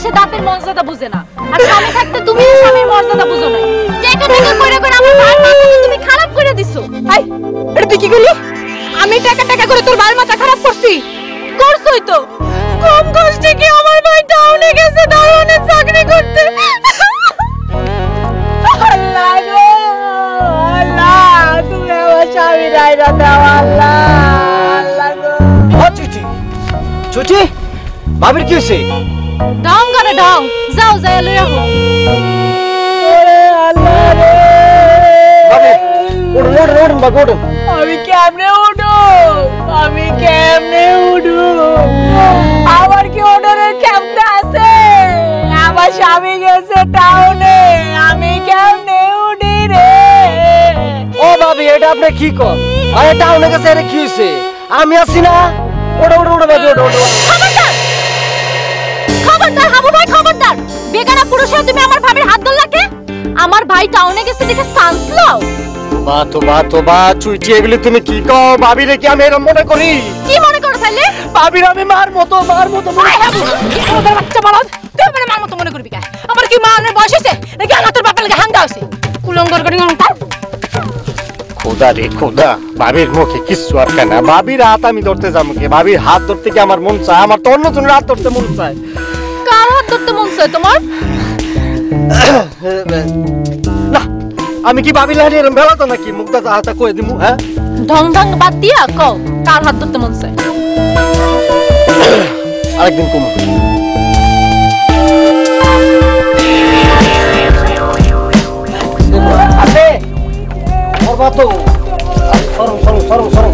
সে দাঁতের মর্যাদা বুঝে না। আর স্বামী থাকতে তুমি স্বামীর মর্যাদা বুঝো না। টাকা টাকা করে করে আমার ভাইয়ের মাথা তুমি খারাপ করে দিছো। আই এটা তুই কি করলি? আমি টাকা টাকা করে তোর ভাইয়ের মাথা খারাপ করছি? করছই তো। কম কষ্টে কি আমার ভাই টাউনে গেছে দারোয়ানের চাকরি করতে। আল্লাহ গো আল্লাহ, তুমি আমার স্বামী রাইরা দাও আল্লাহ। আল্লাহ গো। ও চুচি চুচি, ভাবির কি হয়েছে? ঢং করে ঢং, যাও যাই লই আহো। ওরে আল্লাহ রে, ভাবি ওঠুন ওঠুন ওঠুন ভাবি ওঠুন। আমি কেমনে উঠু? আমি কেমনে উঠু? আমার কি ওঠনের ক্ষমতা আছে? আমার স্বামী গেছে টাউনে, আমি কেমনে উঠি রে? ও ভাবি এটা আপনি কি কর? আরে টাউনে গেছে, আরে কি হয়েছে? আমি আছি না। ওঠো ওঠো ওঠো ভাবি ওঠো ওঠো। খবরদার খবরদার হাবু ভাই, খবরদার। বেগানা পুরুষের তুমি আমার ভাবির হাত ধরলা কে? আমার ভাই টাউনে গেছে দেখে চান্স লও। বা চুইটি এগুলি তুমি কি কও? ভাবিরে কি আমি এরকম মনে করি? কি মনে করো তাহলে? ভাবির আমি মার মতো মনে আয় হাবু, ওদের বাচ্চা বলদ, তুই আমার মার মতো মনে করবি কে? আমার কি মার বয়স হয়েছে নাকি আমার তোর বাপের লাগে হাঙ্গা হয়েছে? কুলঙ্গর করে তার খোদা রে খোদা, ভাবির মুখে কিচ্ছু আটকে না। ভাবির হাত আমি ধরতে যাবো কি? ভাবির হাত ধরতে কি আমার মন চায়? আমার তো অন্য জনের হাত ধরতে মন চায়। কার হাত ধরতে মন চায় তোমার? না আমি কি ভাবি লাড়ি এরম বেলা তো নাকি মুখটা হাতা কয়ে দিমু? হ্যাঁ ঢং ঢং বাদ দিয়া কও কার হাত ধরতে মন চায়? আরেকদিন কমু। আছে ওর বাতো সরম সরম সরম সরম।